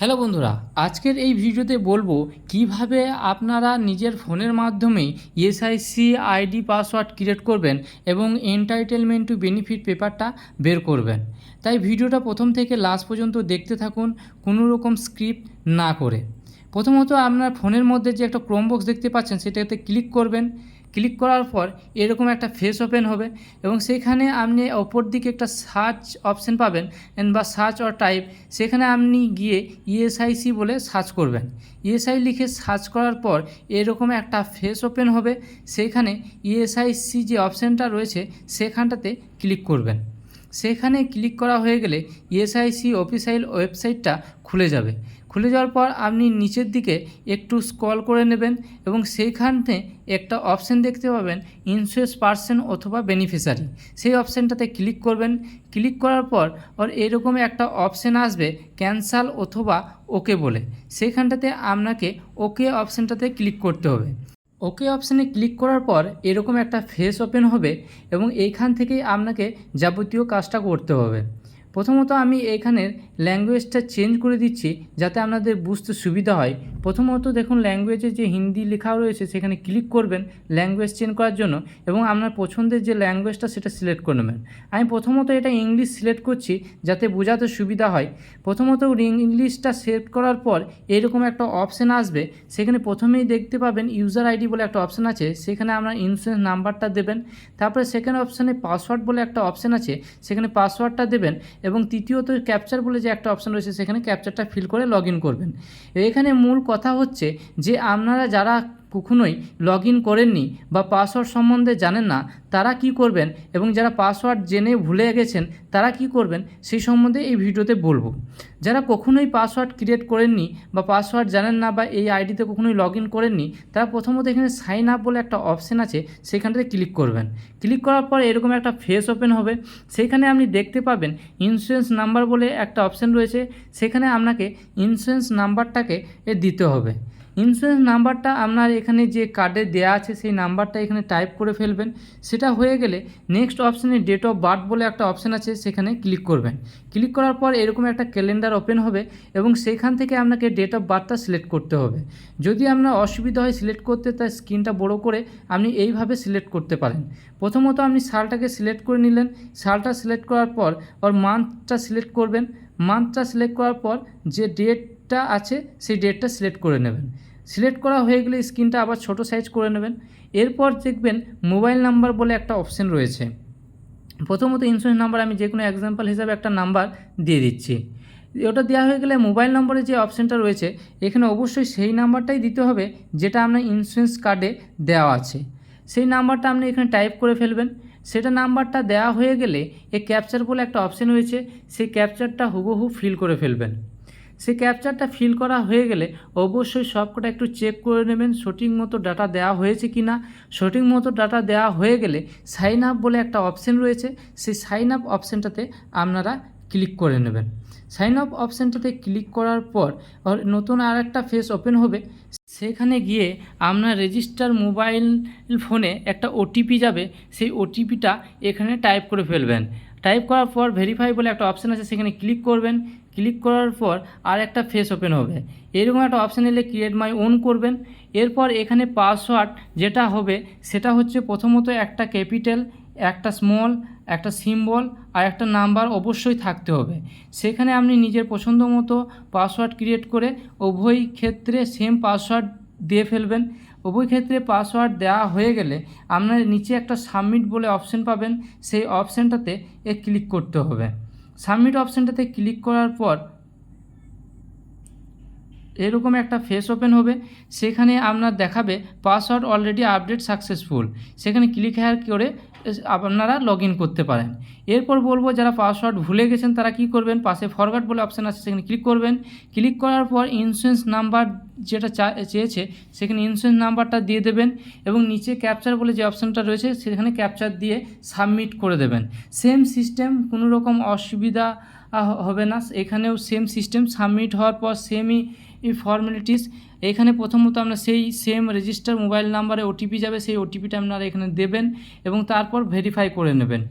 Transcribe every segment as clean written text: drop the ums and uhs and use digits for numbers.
Hello বন্ধুরা, আজকের এই ভিডিওতে বলবো কিভাবে আপনারা নিজের ফোনের মাধ্যমেই এসআইসি আইডি পাসওয়ার্ড ক্রিয়েট করবেন এবং এন্টাইটেলমেন্ট টু বেনিফিট পেপারটা বের করবেন। তাই ভিডিওটা প্রথম থেকে লাস্ট পর্যন্ত দেখতে থাকুন, কোনো রকম স্ক্রিপ্ট না করে। প্রথমত আপনার ফোনের মধ্যে যে একটা ক্রোম বক্স দেখতে পাচ্ছেন সেটাতে ক্লিক করবেন। ক্লিক করার পর এরকম একটা ফেস ওপেন হবে এবং সেখানে আপনি ওপর দিকে একটা সার্চ অপশন পাবেন বা সার্চ অর টাইপ, সেখানে আপনি গিয়ে ইএসআইসি বলে সার্চ করবেন। ইএসআই লিখে সার্চ করার পর এরকম একটা ফেস ওপেন হবে, সেখানে ইএসআইসি যে অপশানটা রয়েছে সেখানটাতে ক্লিক করবেন। সেখানে ক্লিক করা হয়ে গেলে ইএসআইসি অফিসিয়াল ওয়েবসাইটটা খুলে যাবে। খুলে যাওয়ার পর আপনি নিচের দিকে একটু স্ক্রল করে নেবেন এবং সেইখানে একটা অপশান দেখতে পাবেন ইন্স্যুরেন্স পার্সন অথবা বেনিফিশিয়ারি, সেই অপশানটাতে ক্লিক করবেন। ক্লিক করার পর এরকম একটা অপশান আসবে ক্যান্সেল অথবা ওকে বলে, সেইখানটাতে আপনাকে ওকে অপশানটাতে ক্লিক করতে হবে। ওকে অপশানে ক্লিক করার পর এরকম একটা ফেস ওপেন হবে এবং এইখান থেকেই আপনাকে যাবতীয় কাজটা করতে হবে। প্রথমত আমি এইখানের ল্যাঙ্গুয়েজটা চেঞ্জ করে দিচ্ছি যাতে আপনাদের বুঝতে সুবিধা হয়। প্রথমত দেখুন, ল্যাঙ্গুয়েজে যে হিন্দি লেখা রয়েছে সেখানে ক্লিক করবেন ল্যাঙ্গুয়েজ চেঞ্জ করার জন্য এবং আপনার পছন্দের যে ল্যাঙ্গুয়েজটা সেটা সিলেক্ট করে নেবেন। আমি প্রথমত এটা ইংলিশ সিলেক্ট করছি যাতে বোঝাতে সুবিধা হয়। প্রথমত ইংলিশটা সিলেক্ট করার পর এরকম একটা অপশান আসবে, সেখানে প্রথমেই দেখতে পাবেন ইউজার আইডি বলে একটা অপশান আছে, সেখানে আপনার ইন্স্যুরেন্স নাম্বারটা দেবেন। তারপরে সেকেন্ড অপশানে পাসওয়ার্ড বলে একটা অপশান আছে, সেখানে পাসওয়ার্ডটা দেবেন এবং তৃতীয়ত ক্যাপচার বলে যে একটা অপশান রয়েছে সেখানে ক্যাপচারটা ফিল করে লগ ইন করবেন। এখানে মূল কথা হচ্ছে যে আপনারা যারা কখনোই লগ ইন করেননি বা পাসওয়ার্ড সম্বন্ধে জানেন না তারা কি করবেন এবং যারা পাসওয়ার্ড জেনে ভুলে গেছেন তারা কি করবেন সেই সম্বন্ধে এই ভিডিওতে বলবো। যারা কখনোই পাসওয়ার্ড ক্রিয়েট করেননি বা পাসওয়ার্ড জানেন না বা এই আইডিতে কখনোই লগ ইন করেননি তারা প্রথমত এখানে সাইন আপ বলে একটা অপশান আছে, সেখানটাতে ক্লিক করবেন। ক্লিক করার পর এরকম একটা ফেস ওপেন হবে, সেখানে আপনি দেখতে পাবেন ইন্স্যুরেন্স নাম্বার বলে একটা অপশান রয়েছে, সেখানে আপনাকে ইন্স্যুরেন্স নাম্বারটাকে দিতে হবে। ইন্স্যুরেন্স নাম্বারটা আপনার এখানে যে কার্ডে দেওয়া আছে সেই নাম্বারটা এখানে টাইপ করে ফেলবেন। সেটা হয়ে গেলে নেক্সট অপশানে ডেট অফ বার্থ বলে একটা অপশান আছে, সেখানে ক্লিক করবেন। ক্লিক করার পর এরকম একটা ক্যালেন্ডার ওপেন হবে এবং সেখান থেকে আপনাকে ডেট অফ বার্থটা সিলেক্ট করতে হবে। যদি আপনার অসুবিধা হয় সিলেক্ট করতে, তাই স্ক্রিনটা বড় করে আপনি এইভাবে সিলেক্ট করতে পারেন। প্রথমত আপনি সালটাকে সিলেক্ট করে নিলেন, সালটা সিলেক্ট করার পর মান্থটা সিলেক্ট করবেন। মান্থটা সিলেক্ট করার পর যে ডেটটা আছে সেই ডেটটা সিলেক্ট করে নেবেন। সিলেক্ট করা হয়ে গেলে স্ক্রিনটা আবার ছোট সাইজ করে নেবেন। এরপর দেখবেন মোবাইল নাম্বার বলে একটা অপশান রয়েছে। প্রথমত ইন্স্যুরেন্স নাম্বার আমি যে কোনো এক্সাম্পল হিসাবে একটা নাম্বার দিয়ে দিচ্ছি। ওটা দেওয়া হয়ে গেলে মোবাইল নম্বরে যে অপশানটা রয়েছে এখানে অবশ্যই সেই নাম্বারটাই দিতে হবে যেটা আপনার ইন্স্যুরেন্স কার্ডে দেওয়া আছে। সেই নাম্বারটা আপনি এখানে টাইপ করে ফেলবেন। সেটা নাম্বারটা দেওয়া হয়ে গেলে এই ক্যাপচার বলে একটা অপশান রয়েছে, সেই ক্যাপচারটা হুবহু ফিল করে ফেলবেন। সেই ক্যাপচারটা ফিল করা হয়ে গেলে অবশ্যই সবকটা একটু চেক করে নেবেন সঠিক মতো ডাটা দেওয়া হয়েছে কি না। সঠিক মতো ডাটা দেওয়া হয়ে গেলে সাইন আপ বলে একটা অপশান রয়েছে, সেই সাইন আপ অপশানটাতে আপনারা ক্লিক করে নেবেন। সাইন আপ অপশানটাতে ক্লিক করার পর নতুন আর একটা ফেস ওপেন হবে, সেখানে গিয়ে আপনার রেজিস্টার মোবাইল ফোনে একটা ওটিপি যাবে, সেই ওটিপিটা এখানে টাইপ করে ফেলবেন। টাইপ করার পর ভেরিফাই বলে একটা অপশান আছে, সেখানে ক্লিক করবেন। ক্লিক করার পর আর একটা ফেস ওপেন হবে, এরকম একটা অপশান এলে ক্রিয়েট মাই ওন করবেন। এরপর এখানে পাসওয়ার্ড যেটা হবে সেটা হচ্ছে প্রথমত একটা ক্যাপিটাল, একটা স্মল, একটা সিম্বল আর একটা নাম্বার অবশ্যই থাকতে হবে। সেখানে আপনি নিজের পছন্দ মতো পাসওয়ার্ড ক্রিয়েট করে উভয় ক্ষেত্রে সেম পাসওয়ার্ড দিয়ে ফেলবেন। উভয় ক্ষেত্রে পাসওয়ার্ড দেওয়া হয়ে গেলে আপনার নিচে একটা সাবমিট বলে অপশান পাবেন, সেই অপশানটাতে ক্লিক করতে হবে। সাবমিট অপশানটাতে ক্লিক করার পর এরকম একটা ফেস ওপেন হবে, সেখানে আপনার দেখাবে পাসওয়ার্ড অলরেডি আপডেট সাকসেসফুল, সেখানে ক্লিক হেয়ার করে আপনারা লগ ইন করতে পারেন। এরপর বলবো যারা পাসওয়ার্ড ভুলে গেছেন তারা কি করবেন, পাশে ফরগট বলে অপশান আছে সেখানে ক্লিক করবেন। ক্লিক করার পর ইন্স্যুরেন্স নাম্বার যেটা চেয়েছে সেখানে ইন্স্যুরেন্স নাম্বারটা দিয়ে দেবেন এবং নিচে ক্যাপচার বলে যে অপশানটা রয়েছে সেখানে ক্যাপচার দিয়ে সাবমিট করে দেবেন। সেম সিস্টেম, কোনো রকম অসুবিধা হবে না, এখানেও সেম সিস্টেম। সাবমিট হওয়ার পর সেমই ফর্মালিটিস। এখানে প্রথমত আপনার সেই সেম রেজিস্টার মোবাইল নাম্বারে ওটিপি যাবে, সেই ওটিপিটা আপনারা এখানে দেবেন এবং তারপর ভেরিফাই করে নেবেন।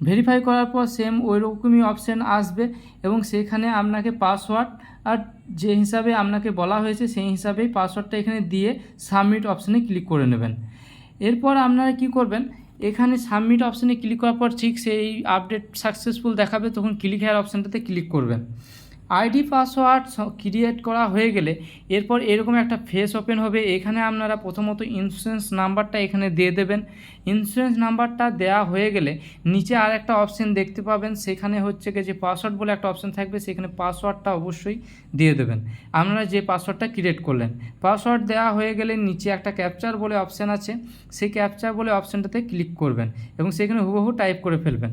ভেরিফাই করার পর সেম ওই রকমই অপশান আসবে এবং সেখানে আপনাকে পাসওয়ার্ড আর যে হিসাবে আপনাকে বলা হয়েছে সেই হিসাবেই পাসওয়ার্ডটা এখানে দিয়ে সাবমিট অপশানে ক্লিক করে নেবেন। এরপর আপনারা কি করবেন, এখানে সাবমিট অপশানে ক্লিক করার পর ঠিক সেই আপডেট সাকসেসফুল দেখাবে, তখন ক্লিক হেয়ার অপশানটাতে ক্লিক করবেন। আইডি পাসওয়ার্ড ক্রিয়েট করা হয়ে গেলে এরপর এরকম একটা ফেস ওপেন হবে। এখানে আপনারা প্রথমত ইন্স্যুরেন্স নাম্বারটা এখানে দিয়ে দেবেন। ইন্স্যুরেন্স নাম্বারটা দেওয়া হয়ে গেলে নিচে আর একটা অপশান দেখতে পাবেন, সেখানে হচ্ছে কি যে পাসওয়ার্ড বলে একটা অপশান থাকবে, সেখানে পাসওয়ার্ডটা অবশ্যই দিয়ে দেবেন আপনারা যে পাসওয়ার্ডটা ক্রিয়েট করলেন। পাসওয়ার্ড দেওয়া হয়ে গেলে নিচে একটা ক্যাপচার বলে অপশান আছে, সেই ক্যাপচার বলে অপশানটাতে ক্লিক করবেন এবং সেখানে হুবহু টাইপ করে ফেলবেন।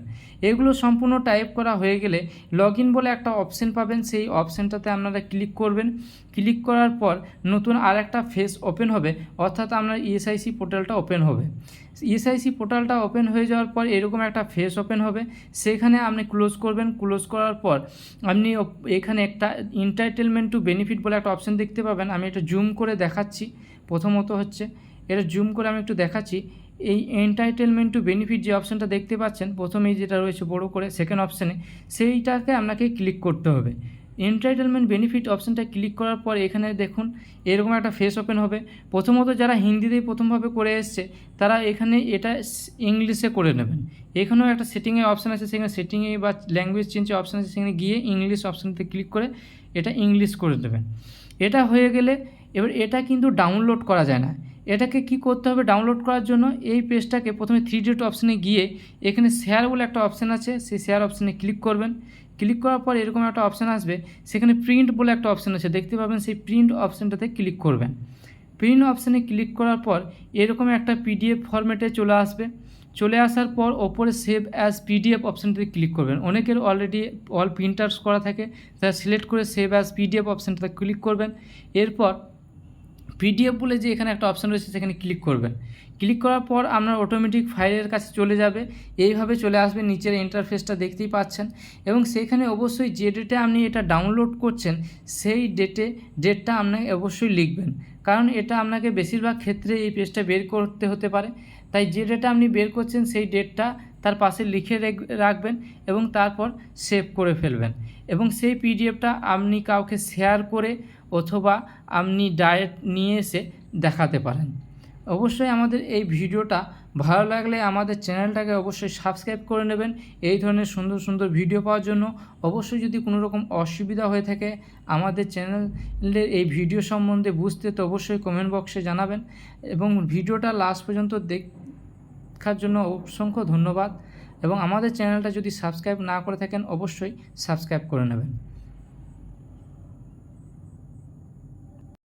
এগুলো সম্পূর্ণ টাইপ করা হয়ে গেলে লগ ইন বলে একটা অপশান পাবেন, সেই অপশানটাতে আপনারা ক্লিক করবেন। ক্লিক করার পর নতুন আর একটা ফেস ওপেন হবে, অর্থাৎ আপনার ইএসআইসি পোর্টালটা ওপেন হবে। ইএসআইসি পোর্টালটা ওপেন হয়ে যাওয়ার পর এরকম একটা ফেস ওপেন হবে, সেখানে আপনি ক্লোজ করবেন। ক্লোজ করার পর আপনি এখানে একটা এন্টাইটেলমেন্ট টু বেনিফিট বলে একটা অপশান দেখতে পাবেন। আমি এটা জুম করে দেখাচ্ছি। প্রথমত হচ্ছে এটা জুম করে আমি একটু দেখাচ্ছি। এই এন্টাইটেলমেন্ট টু বেনিফিট যে অপশানটা দেখতে পাচ্ছেন প্রথমেই যেটা রয়েছে বড় করে সেকেন্ড অপশানে, সেইটাকে আপনাকে ক্লিক করতে হবে। এন্টাইটেলমেন্ট বেনিফিট অপশানটা ক্লিক করার পর এখানে দেখুন এরকম একটা ফেস ওপেন হবে। প্রথমত যারা হিন্দিতেই প্রথমভাবে করে এসছে তারা এখানে এটা ইংলিশে করে নেবেন। এখানেও একটা সেটিংয়ের অপশান আছে, সেখানে সেটিংয়ে বা ল্যাঙ্গুয়েজ চেঞ্জের অপশান আছে, সেখানে গিয়ে ইংলিশ অপশানতে ক্লিক করে এটা ইংলিশ করে দেবেন। এটা হয়ে গেলে এবার এটা কিন্তু ডাউনলোড করা যায় না। এটাকে কি করতে হবে, ডাউনলোড করার জন্য এই পেজটাকে প্রথমে 3 ডট অপশানে গিয়ে এখানে শেয়ার বলে একটা অপশান আছে, সেই শেয়ার অপশানে ক্লিক করবেন। ক্লিক করার পর এরকম একটা অপশান আসবে, সেখানে প্রিন্ট বলে একটা অপশান আছে দেখতে পাবেন, সেই প্রিন্ট অপশানটাতে ক্লিক করবেন। প্রিন্ট অপশানে ক্লিক করার পর এরকম একটা পিডিএফ ফরম্যাটে চলে আসবে। চলে আসার পর ওপরে সেভ অ্যাজ পিডিএফ অপশানটাতে ক্লিক করবেন। অনেকের অলরেডি অল প্রিন্টার্স করা থাকে, তারা সিলেক্ট করে সেভ অ্যাজ পিডিএফ অপশানটাতে ক্লিক করবেন। এরপর পিডিএফ বলে যে এখানে একটা অপশান রয়েছে সেখানে ক্লিক করবেন। ক্লিক করার পর আপনার অটোমেটিক ফাইলের কাছে চলে যাবে, এইভাবে চলে আসবে। নিচের ইন্টারফেসটা দেখতেই পাচ্ছেন এবং সেখানে অবশ্যই যে ডেটে আপনি এটা ডাউনলোড করছেন সেই ডেটটা আপনাকে অবশ্যই লিখবেন, কারণ এটা আপনাকে বেশিরভাগ ক্ষেত্রে এই পেজটা বের করতে হতে পারে। তাই যে ডেটে আপনি বের করছেন সেই ডেটটা তার পাশে লিখে রাখবেন এবং তারপর সেভ করে ফেলবেন এবং সেই পিডিএফটা আপনি কাউকে শেয়ার করে অথবা আপনি ডাইরেক্ট নিয়ে এসে দেখাতে পারেন। অবশ্যই আমাদের এই ভিডিওটা ভালো লাগলে আমাদের চ্যানেলটাকে অবশ্যই সাবস্ক্রাইব করে নেবেন এই ধরনের সুন্দর সুন্দর ভিডিও পাওয়ার জন্য। অবশ্যই যদি কোনো রকম অসুবিধা হয়ে থাকে আমাদের চ্যানেলের এই ভিডিও সম্বন্ধে বুঝতে, তো অবশ্যই কমেন্ট বক্সে জানাবেন এবং ভিডিওটা লাস্ট পর্যন্ত দেখার জন্য অসংখ্য ধন্যবাদ এবং আমাদের চ্যানেলটা যদি সাবস্ক্রাইব না করে থাকেন অবশ্যই সাবস্ক্রাইব করে নেবেন।